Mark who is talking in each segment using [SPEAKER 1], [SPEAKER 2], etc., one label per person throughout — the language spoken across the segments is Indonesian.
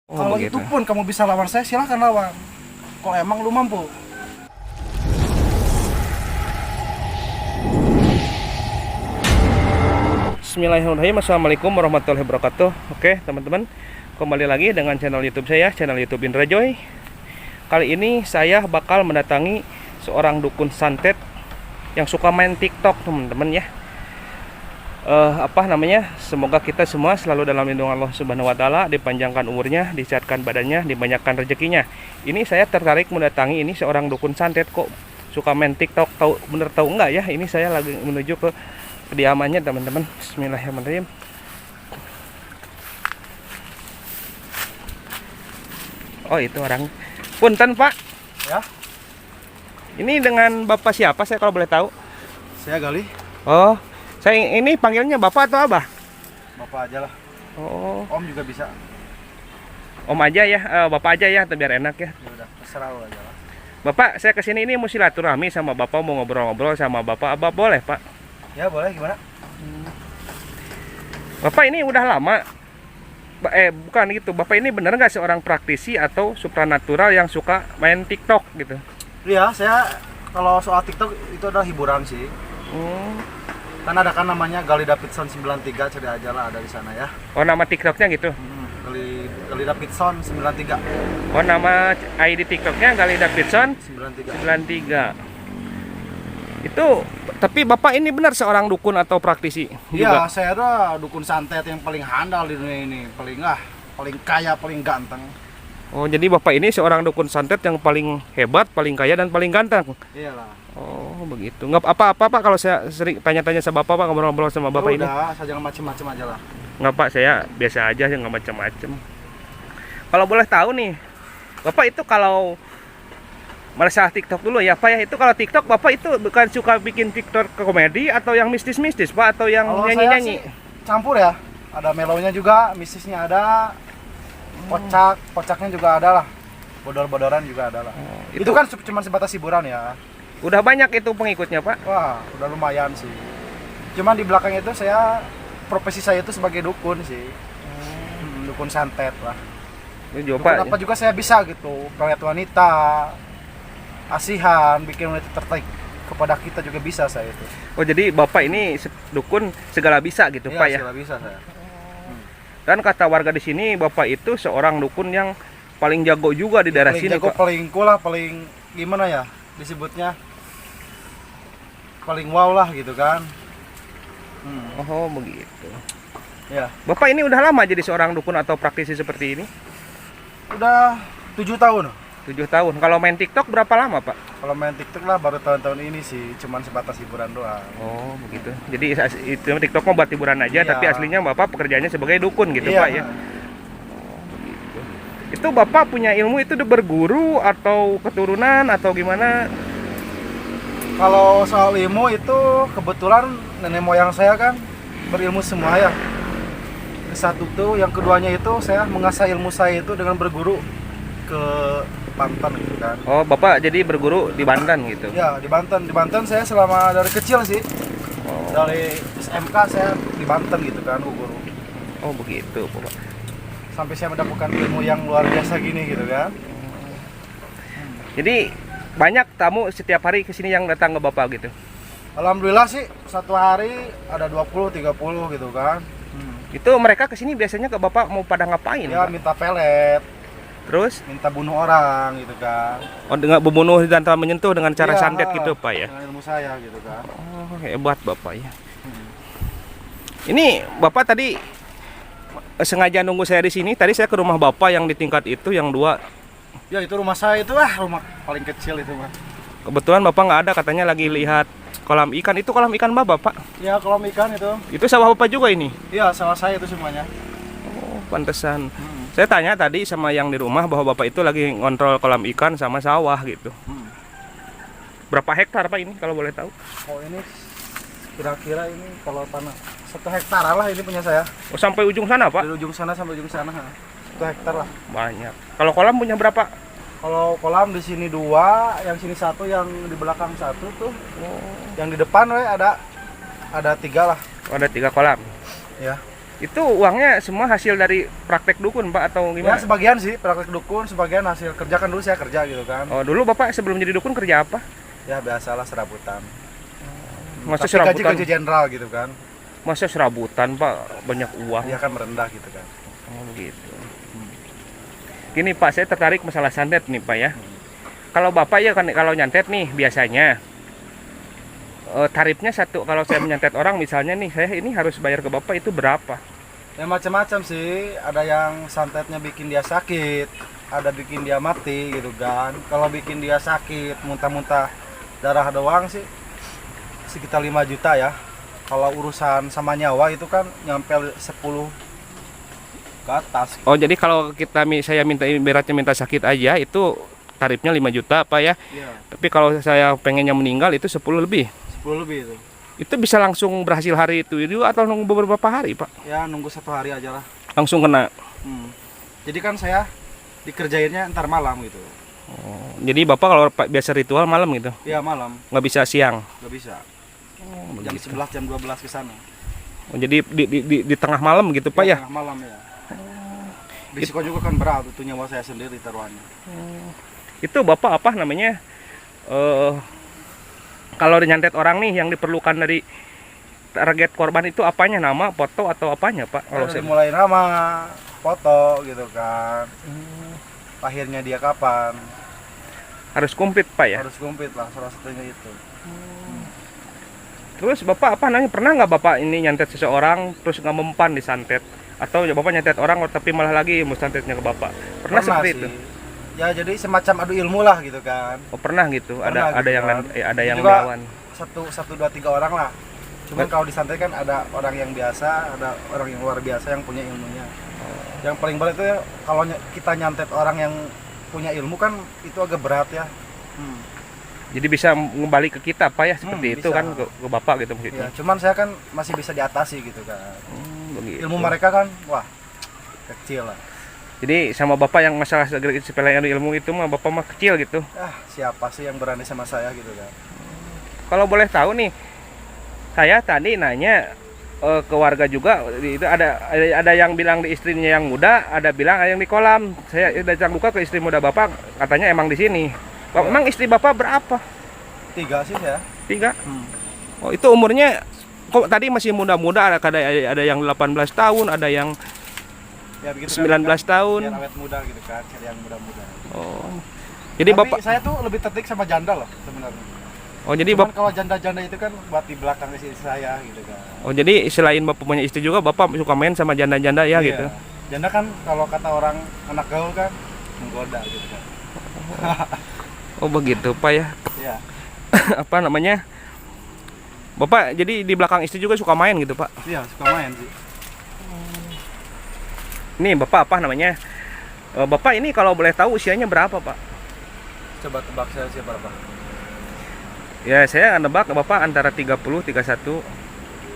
[SPEAKER 1] Oh,
[SPEAKER 2] Kalau
[SPEAKER 1] begitu.
[SPEAKER 2] itu pun kamu bisa lawan saya, silahkan lawan. Kalau emang lu mampu.
[SPEAKER 1] Bismillahirrahmanirrahim. Assalamualaikum warahmatullahi wabarakatuh. Oke teman-teman, kembali lagi dengan channel YouTube saya, channel YouTube Indra Joy. Kali ini saya bakal mendatangi seorang dukun santet yang suka main TikTok, teman-teman ya. Semoga kita semua selalu dalam lindungan Allah Subhanahu wa taala, dipanjangkan umurnya, disehatkan badannya, dibanyakkan rezekinya. Ini saya tertarik mendatangi ini seorang dukun santet kok suka main TikTok. Tahu enggak ya? Ini saya lagi menuju ke kediamannya, teman-teman. Bismillahirrahmanirrahim. Oh, itu orang. Punten, Pak.
[SPEAKER 2] Ya,
[SPEAKER 1] Ini dengan Bapak siapa saya kalau boleh tahu?
[SPEAKER 2] saya Gali.
[SPEAKER 1] Oh, saya ini panggilnya Bapak atau Abah?
[SPEAKER 2] Bapak aja lah.
[SPEAKER 1] Oh,
[SPEAKER 2] Om juga bisa.
[SPEAKER 1] Om aja ya, Bapak aja ya, biar enak ya.
[SPEAKER 2] Ya udah, terserah lu aja lah.
[SPEAKER 1] Bapak, saya kesini ini mau silaturahmi sama Bapak, mau ngobrol-ngobrol sama Bapak. Abah boleh, Pak?
[SPEAKER 2] Ya boleh, gimana?
[SPEAKER 1] Bapak ini udah lama, bukan gitu. Bapak ini bener nggak seorang praktisi atau supranatural yang suka main TikTok gitu?
[SPEAKER 2] Iya, saya kalau soal TikTok itu adalah hiburan sih.
[SPEAKER 1] Oh,
[SPEAKER 2] Kan ada kan namanya Gali Davidson 93, cari aja lah, ada di sana ya.
[SPEAKER 1] oh nama TikToknya gitu?
[SPEAKER 2] Gali Davidson 93.
[SPEAKER 1] Oh, nama ID TikToknya Gali Davidson
[SPEAKER 2] 93.
[SPEAKER 1] 93. Itu, tapi Bapak ini benar seorang dukun atau praktisi
[SPEAKER 2] Iya,
[SPEAKER 1] juga?
[SPEAKER 2] saya tuh dukun santet yang paling handal di dunia ini, paling kaya, paling ganteng.
[SPEAKER 1] Oh, jadi Bapak ini seorang dukun santet yang paling hebat, paling kaya, dan paling ganteng.
[SPEAKER 2] Iyalah.
[SPEAKER 1] Oh, begitu. Nggak apa-apa, Pak, kalau saya sering tanya-tanya sama Bapak, Pak, ngobrol-ngobrol sama Bapak ini.
[SPEAKER 2] Udah, saya jangan macem-macem aja lah.
[SPEAKER 1] Nggak, Pak, saya biasa aja, nggak macam-macam. Kalau boleh tahu nih, Bapak itu kalau masalah TikTok dulu ya, Pak ya. Itu kalau TikTok Bapak itu bukan suka bikin TikTok komedi atau yang mistis-mistis, Pak, atau yang
[SPEAKER 2] Kalau
[SPEAKER 1] nyanyi-nyanyi?
[SPEAKER 2] saya sih campur ya. Ada melonya juga, mistisnya ada, kocaknya juga ada lah. Bodor-bodoran juga ada lah. Itu kan cuma sebatas hiburan ya.
[SPEAKER 1] Udah banyak itu pengikutnya, Pak.
[SPEAKER 2] Wah, udah lumayan sih. Cuman di belakang itu profesi saya itu sebagai dukun sih. Dukun santet lah.
[SPEAKER 1] Itu juga,
[SPEAKER 2] Dukun
[SPEAKER 1] Pak.
[SPEAKER 2] apa juga saya bisa gitu. Pelet wanita, asihan, bikin wanita tertarik kepada kita juga bisa saya itu.
[SPEAKER 1] Oh, jadi Bapak ini dukun segala bisa gitu,
[SPEAKER 2] Iya,
[SPEAKER 1] Pak ya.
[SPEAKER 2] segala bisa saya.
[SPEAKER 1] Dan kata warga di sini Bapak itu seorang dukun yang paling jago juga di daerah
[SPEAKER 2] Paling
[SPEAKER 1] sini,
[SPEAKER 2] jago,
[SPEAKER 1] Pak.
[SPEAKER 2] paling cool lah, paling gimana ya disebutnya, paling wow lah gitu kan.
[SPEAKER 1] Oh, begitu.
[SPEAKER 2] Ya,
[SPEAKER 1] Bapak ini udah lama jadi seorang dukun atau praktisi seperti ini?
[SPEAKER 2] udah 7 tahun.
[SPEAKER 1] 7 tahun. Kalau main TikTok berapa lama, Pak?
[SPEAKER 2] Kalau main TikTok lah baru tahun-tahun ini sih, cuman sebatas hiburan doang.
[SPEAKER 1] Oh, begitu. Jadi itu TikTok mau buat hiburan aja,
[SPEAKER 2] Iya.
[SPEAKER 1] tapi aslinya Bapak pekerjaannya sebagai dukun gitu,
[SPEAKER 2] Iya.
[SPEAKER 1] Pak ya. Itu Bapak punya ilmu itu udah berguru atau keturunan atau gimana?
[SPEAKER 2] Kalau soal ilmu itu kebetulan nenek moyang saya kan berilmu semua ya. Satu tuh, yang keduanya itu saya mengasah ilmu saya itu dengan berguru ke Banten gitu kan.
[SPEAKER 1] Oh, Bapak jadi berguru di Banten gitu.
[SPEAKER 2] Ya, di Banten saya selama dari kecil sih.
[SPEAKER 1] Oh,
[SPEAKER 2] Dari SMK saya di Banten gitu kan, guru.
[SPEAKER 1] oh begitu, Bapak.
[SPEAKER 2] Sampai saya mendapatkan ilmu yang luar biasa gini gitu kan.
[SPEAKER 1] Jadi banyak tamu setiap hari ke sini yang datang ke Bapak gitu.
[SPEAKER 2] Alhamdulillah sih satu hari ada 20-30 gitu kan.
[SPEAKER 1] Itu mereka ke sini biasanya ke Bapak mau pada ngapain,
[SPEAKER 2] Ya
[SPEAKER 1] Pak?
[SPEAKER 2] minta pelet,
[SPEAKER 1] Terus
[SPEAKER 2] minta bunuh orang gitu kan.
[SPEAKER 1] oh, dengan membunuh dan menyentuh dengan cara
[SPEAKER 2] Iya,
[SPEAKER 1] santet gitu, Pak ya.
[SPEAKER 2] dengan ilmu saya gitu kan.
[SPEAKER 1] Oh, hebat Bapak ya. Ini Bapak tadi sengaja nunggu saya di sini. Tadi saya ke rumah Bapak yang di tingkat itu, yang 2.
[SPEAKER 2] Ya itu rumah saya itu rumah paling kecil itu mah.
[SPEAKER 1] Kebetulan Bapak nggak ada, katanya lagi lihat kolam ikan. Itu kolam ikan Bapak?
[SPEAKER 2] Ya kolam ikan itu.
[SPEAKER 1] Itu sawah Bapak juga ini?
[SPEAKER 2] Iya sawah saya itu semuanya.
[SPEAKER 1] Oh, pantesan. Saya tanya tadi sama yang di rumah bahwa Bapak itu lagi ngontrol kolam ikan sama sawah gitu. Berapa hektar Pak ini kalau boleh tahu?
[SPEAKER 2] Oh ini kira-kira ini kalau tanah 1 hektar lah ini punya saya.
[SPEAKER 1] Oh, sampai ujung sana Pak?
[SPEAKER 2] Dari ujung sana sampai ujung sana. 1 hektar lah.
[SPEAKER 1] Banyak. Kalau kolam punya berapa?
[SPEAKER 2] Kalau kolam di sini 2, yang sini 1, yang di belakang 1 tuh. Yang di depan ada 3 lah.
[SPEAKER 1] Oh, ada 3 kolam.
[SPEAKER 2] Ya.
[SPEAKER 1] Itu uangnya semua hasil dari praktek dukun Pak atau
[SPEAKER 2] Ya
[SPEAKER 1] gimana?
[SPEAKER 2] sebagian sih praktek dukun, sebagian hasil kerja, kan dulu saya kerja gitu kan.
[SPEAKER 1] Oh dulu Bapak sebelum jadi dukun kerja apa?
[SPEAKER 2] Ya biasalah serabutan.
[SPEAKER 1] Masa
[SPEAKER 2] Tapi
[SPEAKER 1] serabutan?
[SPEAKER 2] gaji jenderal gitu kan.
[SPEAKER 1] Masa serabutan Pak banyak uang?
[SPEAKER 2] Dia kan merendah gitu kan.
[SPEAKER 1] Oh begitu. Gini Pak, saya tertarik masalah santet nih Pak ya. Kalau Bapak ya kan kalau nyantet nih biasanya tarifnya satu, kalau saya menyantet orang misalnya nih saya ini harus bayar ke Bapak itu berapa?
[SPEAKER 2] Ya macam-macam sih, ada yang santetnya bikin dia sakit, ada bikin dia mati gitu kan. Kalau bikin dia sakit, muntah-muntah darah doang sih sekitar 5 juta ya. Kalau urusan sama nyawa itu kan nyampe 10 ke atas.
[SPEAKER 1] Oh jadi kalau saya minta ibaratnya minta sakit aja itu tarifnya 5 juta Pak ya.
[SPEAKER 2] Iya,
[SPEAKER 1] Tapi kalau saya pengennya meninggal itu 10 lebih.
[SPEAKER 2] 10 lebih itu.
[SPEAKER 1] Itu bisa langsung berhasil hari itu atau nunggu beberapa hari Pak?
[SPEAKER 2] Ya nunggu 1 hari aja lah.
[SPEAKER 1] Langsung kena.
[SPEAKER 2] Jadi kan saya dikerjainnya ntar malam gitu.
[SPEAKER 1] Oh, jadi Bapak kalau biasa ritual malam gitu?
[SPEAKER 2] Iya malam,
[SPEAKER 1] Nggak bisa siang?
[SPEAKER 2] nggak bisa.
[SPEAKER 1] Oh,
[SPEAKER 2] Jam
[SPEAKER 1] begitu.
[SPEAKER 2] 11, jam 12 ke sana.
[SPEAKER 1] Oh, jadi di tengah malam gitu Pak ya?
[SPEAKER 2] Tengah malam ya. Risiko juga kan berat, itu nyawa saya sendiri taruhannya.
[SPEAKER 1] Itu Bapak apa namanya? Kalau nyantet orang nih yang diperlukan dari target korban itu apanya, nama, foto atau apanya Pak? Kalau
[SPEAKER 2] Dari
[SPEAKER 1] saya
[SPEAKER 2] mulai nama, foto gitu kan. Lahirnya dia kapan,
[SPEAKER 1] harus komplit Pak ya.
[SPEAKER 2] harus komplit lah, salah satunya itu.
[SPEAKER 1] Terus Bapak apa namanya, pernah nggak Bapak ini nyantet seseorang terus nggak mempan di santet? Atau Bapak nyantet orang tapi malah lagi ilmu santetnya ke Bapak? Pernah seperti
[SPEAKER 2] sih.
[SPEAKER 1] itu?
[SPEAKER 2] Ya jadi semacam adu ilmu lah gitu kan.
[SPEAKER 1] Oh pernah gitu.
[SPEAKER 2] Pernah
[SPEAKER 1] ada
[SPEAKER 2] gitu
[SPEAKER 1] yang
[SPEAKER 2] kan.
[SPEAKER 1] ada yang
[SPEAKER 2] Juga
[SPEAKER 1] melawan.
[SPEAKER 2] satu dua tiga orang lah. Cuman kalau di santet kan ada orang yang biasa, ada orang yang luar biasa yang punya ilmunya. Yang paling berat itu ya, kalau kita nyantet orang yang punya ilmu kan itu agak berat ya.
[SPEAKER 1] Jadi bisa kembali ke kita Pak ya seperti itu
[SPEAKER 2] bisa.
[SPEAKER 1] kan ke Bapak gitu maksudnya.
[SPEAKER 2] Ya, cuman saya kan masih bisa diatasi gitu kan.
[SPEAKER 1] Begitu.
[SPEAKER 2] Ilmu mereka kan wah kecil lah.
[SPEAKER 1] Jadi sama Bapak yang masalah sepele ilmu itu mah Bapak mah kecil gitu.
[SPEAKER 2] Siapa sih yang berani sama saya gitu kan.
[SPEAKER 1] Kalau boleh tahu nih, saya tadi nanya ke warga juga itu ada yang bilang di istrinya yang muda, ada bilang ada yang di kolam. Saya datang buka ke istri muda Bapak, katanya emang di sini. Emang istri Bapak berapa?
[SPEAKER 2] 3 sih ya.
[SPEAKER 1] 3. Oh, itu umurnya kok tadi masih muda-muda, ada yang 18 tahun, ada yang
[SPEAKER 2] Ya begitu
[SPEAKER 1] 19
[SPEAKER 2] kan,
[SPEAKER 1] tahun.
[SPEAKER 2] biar awet muda gitu kan, cari yang muda-muda.
[SPEAKER 1] Oh. Jadi
[SPEAKER 2] Tapi
[SPEAKER 1] Bapak
[SPEAKER 2] saya tuh lebih tertarik sama janda loh sebenarnya.
[SPEAKER 1] Oh, jadi
[SPEAKER 2] Cuman
[SPEAKER 1] Bapak
[SPEAKER 2] kalau janda-janda itu kan buat di belakang istri saya gitu kan.
[SPEAKER 1] Oh, jadi selain Bapak punya istri juga Bapak suka main sama janda-janda ya
[SPEAKER 2] Iya.
[SPEAKER 1] gitu.
[SPEAKER 2] Janda kan kalau kata orang anak gaul kan menggoda gitu kan.
[SPEAKER 1] Oh, begitu Pak ya.
[SPEAKER 2] Iya.
[SPEAKER 1] Apa namanya? Bapak jadi di belakang istri juga suka main gitu Pak.
[SPEAKER 2] Iya, suka main sih.
[SPEAKER 1] Nih Bapak apa namanya? Bapak ini kalau boleh tahu usianya berapa Pak?
[SPEAKER 2] Coba tebak saya siapa berapa?
[SPEAKER 1] Ya saya nebak Bapak antara 30 31.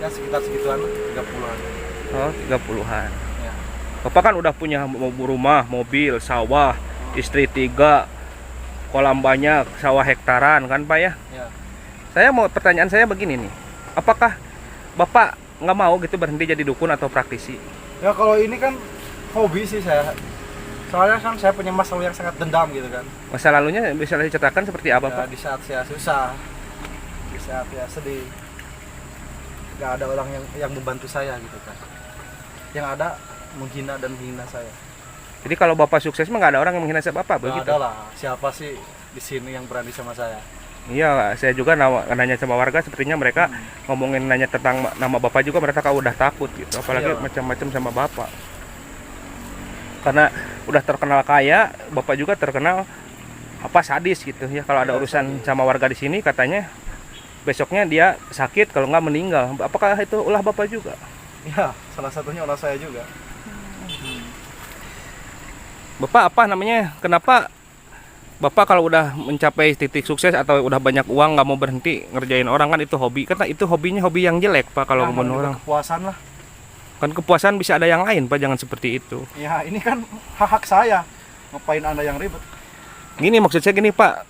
[SPEAKER 2] Ya sekitar segituan 30-an.
[SPEAKER 1] Oh 30-an.
[SPEAKER 2] Ya.
[SPEAKER 1] Bapak kan udah punya rumah, mobil, sawah, istri 3, kolam banyak, sawah hektaran kan Pak ya?
[SPEAKER 2] Ya.
[SPEAKER 1] Pertanyaan saya begini nih. Apakah Bapak nggak mau gitu berhenti jadi dukun atau praktisi?
[SPEAKER 2] Ya kalau ini kan hobi sih saya. Soalnya kan saya punya masa lalu yang sangat dendam gitu kan.
[SPEAKER 1] Masa lalunya bisa diceritakan seperti apa
[SPEAKER 2] Ya,
[SPEAKER 1] Pak?
[SPEAKER 2] di saat saya susah, di saat saya sedih, nggak ada orang yang membantu saya gitu kan. Yang ada menghina dan menghina saya.
[SPEAKER 1] Jadi kalau Bapak sukses mah nggak ada orang yang menghina Bapak
[SPEAKER 2] Nggak
[SPEAKER 1] begitu?
[SPEAKER 2] ada lah. Siapa sih di sini yang berani sama saya?
[SPEAKER 1] Iya, saya juga nanya sama warga sepertinya mereka ngomongin nanya tentang nama Bapak juga mereka udah takut gitu, apalagi
[SPEAKER 2] Iya.
[SPEAKER 1] macam-macam sama Bapak. Karena udah terkenal kaya, Bapak juga terkenal apa sadis gitu ya. Kalau ada
[SPEAKER 2] Iya,
[SPEAKER 1] urusan
[SPEAKER 2] sadis.
[SPEAKER 1] sama warga di sini katanya besoknya dia sakit kalau nggak meninggal. Apakah itu ulah Bapak juga?
[SPEAKER 2] Ya, salah satunya olah saya juga.
[SPEAKER 1] Bapak apa namanya? Kenapa Bapak kalau udah mencapai titik sukses atau udah banyak uang nggak mau berhenti ngerjain orang, kan itu hobi? Karena itu hobinya hobi yang jelek Pak kalau
[SPEAKER 2] Nah,
[SPEAKER 1] membunuh
[SPEAKER 2] juga
[SPEAKER 1] orang.
[SPEAKER 2] kepuasan lah.
[SPEAKER 1] Kan kepuasan bisa ada yang lain Pak, jangan seperti itu.
[SPEAKER 2] Ya, ini kan hak saya. Ngapain Anda yang ribet?
[SPEAKER 1] Gini maksud saya gini Pak,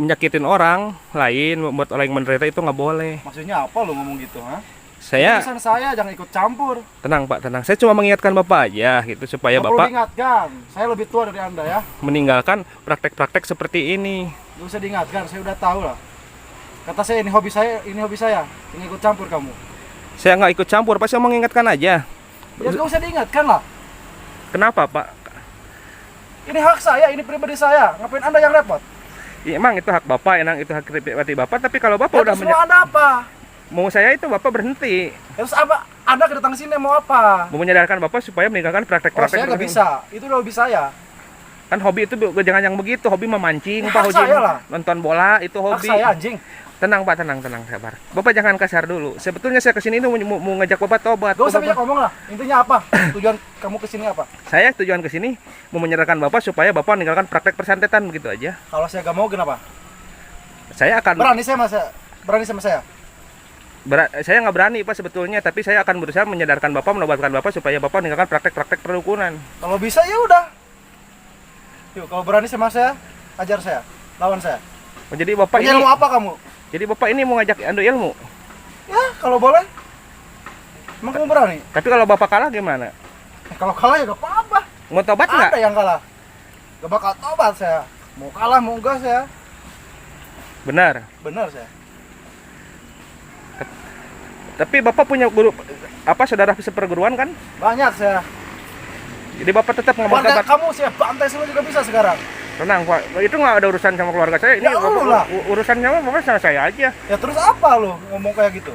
[SPEAKER 1] menyakitin orang lain, membuat orang yang menderita itu nggak boleh.
[SPEAKER 2] Maksudnya apa lu ngomong gitu, ha?
[SPEAKER 1] Saya
[SPEAKER 2] Urusan saya jangan ikut campur.
[SPEAKER 1] tenang Pak, tenang. Saya cuma mengingatkan Bapak aja gitu supaya
[SPEAKER 2] Nggak perlu
[SPEAKER 1] Bapak
[SPEAKER 2] diingatkan. Saya lebih tua dari Anda ya.
[SPEAKER 1] meninggalkan praktek-praktek seperti ini.
[SPEAKER 2] Gak usah diingatkan, saya udah tahu lah. Kata saya ini hobi saya, Jangan ikut campur kamu.
[SPEAKER 1] Saya nggak ikut campur, Pak. Saya mengingatkan aja.
[SPEAKER 2] Ya gak usah diingatkan lah.
[SPEAKER 1] Kenapa Pak?
[SPEAKER 2] Ini hak saya, ini pribadi saya. Ngapain Anda yang repot?
[SPEAKER 1] Ya, emang itu hak Bapak, emang itu hak pribadi Bapak. Tapi kalau Bapak
[SPEAKER 2] Ya
[SPEAKER 1] udah
[SPEAKER 2] terus mau Anda apa?
[SPEAKER 1] mau saya itu Bapak berhenti.
[SPEAKER 2] Ya, terus apa? Anda kedatang sini mau apa?
[SPEAKER 1] Mau menyadarkan Bapak supaya meninggalkan
[SPEAKER 2] Oh,
[SPEAKER 1] praktek-praktek
[SPEAKER 2] saya nggak
[SPEAKER 1] seperti ini.
[SPEAKER 2] bisa. Itu udah hobi saya.
[SPEAKER 1] Kan hobi itu jangan yang begitu, hobi memancing,
[SPEAKER 2] Ya,
[SPEAKER 1] Pak,
[SPEAKER 2] hak
[SPEAKER 1] hobi
[SPEAKER 2] saya lah.
[SPEAKER 1] nonton bola itu
[SPEAKER 2] Hak
[SPEAKER 1] hobi.
[SPEAKER 2] saya anjing.
[SPEAKER 1] Tenang Pak, tenang, sabar. Bapak jangan kasar dulu. Sebetulnya saya kesini itu mau ngajak Bapak tobat.
[SPEAKER 2] Gak usah
[SPEAKER 1] Bapak-
[SPEAKER 2] banyak ngomong lah. Intinya apa? Tujuan kamu kesini apa?
[SPEAKER 1] Saya tujuan kesini mau menyadarkan Bapak supaya Bapak meninggalkan praktek persantetan begitu aja.
[SPEAKER 2] Kalau saya gak mau kenapa?
[SPEAKER 1] Saya akan
[SPEAKER 2] Berani sama saya.
[SPEAKER 1] saya nggak berani Pak sebetulnya, tapi saya akan berusaha menyadarkan Bapak, menobatkan Bapak supaya Bapak meninggalkan praktek-praktek perdukunan.
[SPEAKER 2] Kalau bisa ya udah. Yuk, kalau berani sama saya, ajar saya, lawan saya.
[SPEAKER 1] Oh, jadi Bapak
[SPEAKER 2] Punya
[SPEAKER 1] ini
[SPEAKER 2] ilmu apa kamu?
[SPEAKER 1] jadi Bapak ini mau ngajak adu ilmu.
[SPEAKER 2] Ya, kalau boleh. Emang kamu berani?
[SPEAKER 1] Tapi kalau Bapak kalah gimana?
[SPEAKER 2] Kalau kalah ya gak apa-apa.
[SPEAKER 1] Mau tobat nggak?
[SPEAKER 2] Ada yang kalah. Gak bakal tobat saya. Mau kalah mau enggak saya.
[SPEAKER 1] Benar.
[SPEAKER 2] Benar saya.
[SPEAKER 1] Tapi Bapak punya guru saudara seperguruan kan?
[SPEAKER 2] Banyak saya.
[SPEAKER 1] Jadi Bapak tetap ngomong
[SPEAKER 2] Warga
[SPEAKER 1] tobat.
[SPEAKER 2] kamu saya bantai semua juga bisa sekarang.
[SPEAKER 1] Tenang Pak, itu nggak ada urusan sama keluarga saya. Ini
[SPEAKER 2] Ya, Allah.
[SPEAKER 1] urusan sama Bapak sama saya aja.
[SPEAKER 2] Ya terus apa lo ngomong kayak gitu?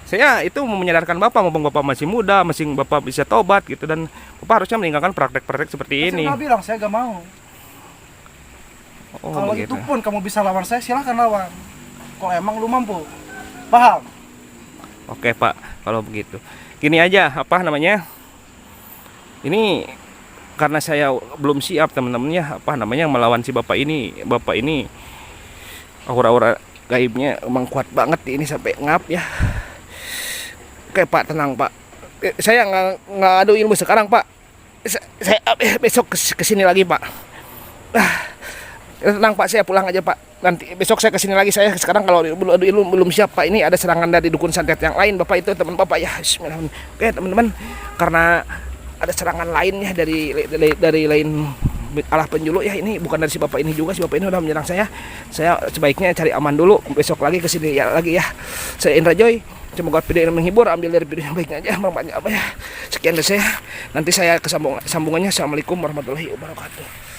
[SPEAKER 1] Saya itu mau menyadarkan Bapak, mumpung Bapak masih muda, masih Bapak bisa tobat gitu, dan Bapak harusnya meninggalkan praktek-praktek seperti ini.
[SPEAKER 2] Saya udah bilang saya gak mau.
[SPEAKER 1] Oh,
[SPEAKER 2] Kalau
[SPEAKER 1] begitu.
[SPEAKER 2] itu pun kamu bisa lawan saya, silahkan lawan. Kalau emang lu mampu. Paham?
[SPEAKER 1] Oke Pak, kalau begitu. Gini aja, apa namanya? Ini karena saya belum siap teman-temannya, melawan si Bapak ini. Bapak ini aura-aura gaibnya emang kuat banget ini sampai ngap ya. Oke Pak, tenang Pak. Saya nggak adu ilmu sekarang Pak. Saya besok kesini lagi Pak. Tenang Pak, saya pulang aja Pak. Nanti besok saya kesini lagi. Saya sekarang kalau adu ilmu belum siap Pak. Ini ada serangan dari dukun santet yang lain Bapak, itu teman Bapak ya. Bismillahirrahmanirrahim. Oke teman-teman, karena ada serangan lainnya dari lain alah penjulu ya, ini bukan dari si Bapak ini juga. Si Bapak ini udah menyerang saya. Saya sebaiknya cari aman dulu. Besok lagi kesini ya lagi ya. Saya Indra Joy. Semoga video ini menghibur. Ambil dari video yang baiknya aja, banyak apa ya. Sekian dari saya. Nanti saya sambungannya. Assalamualaikum warahmatullahi wabarakatuh.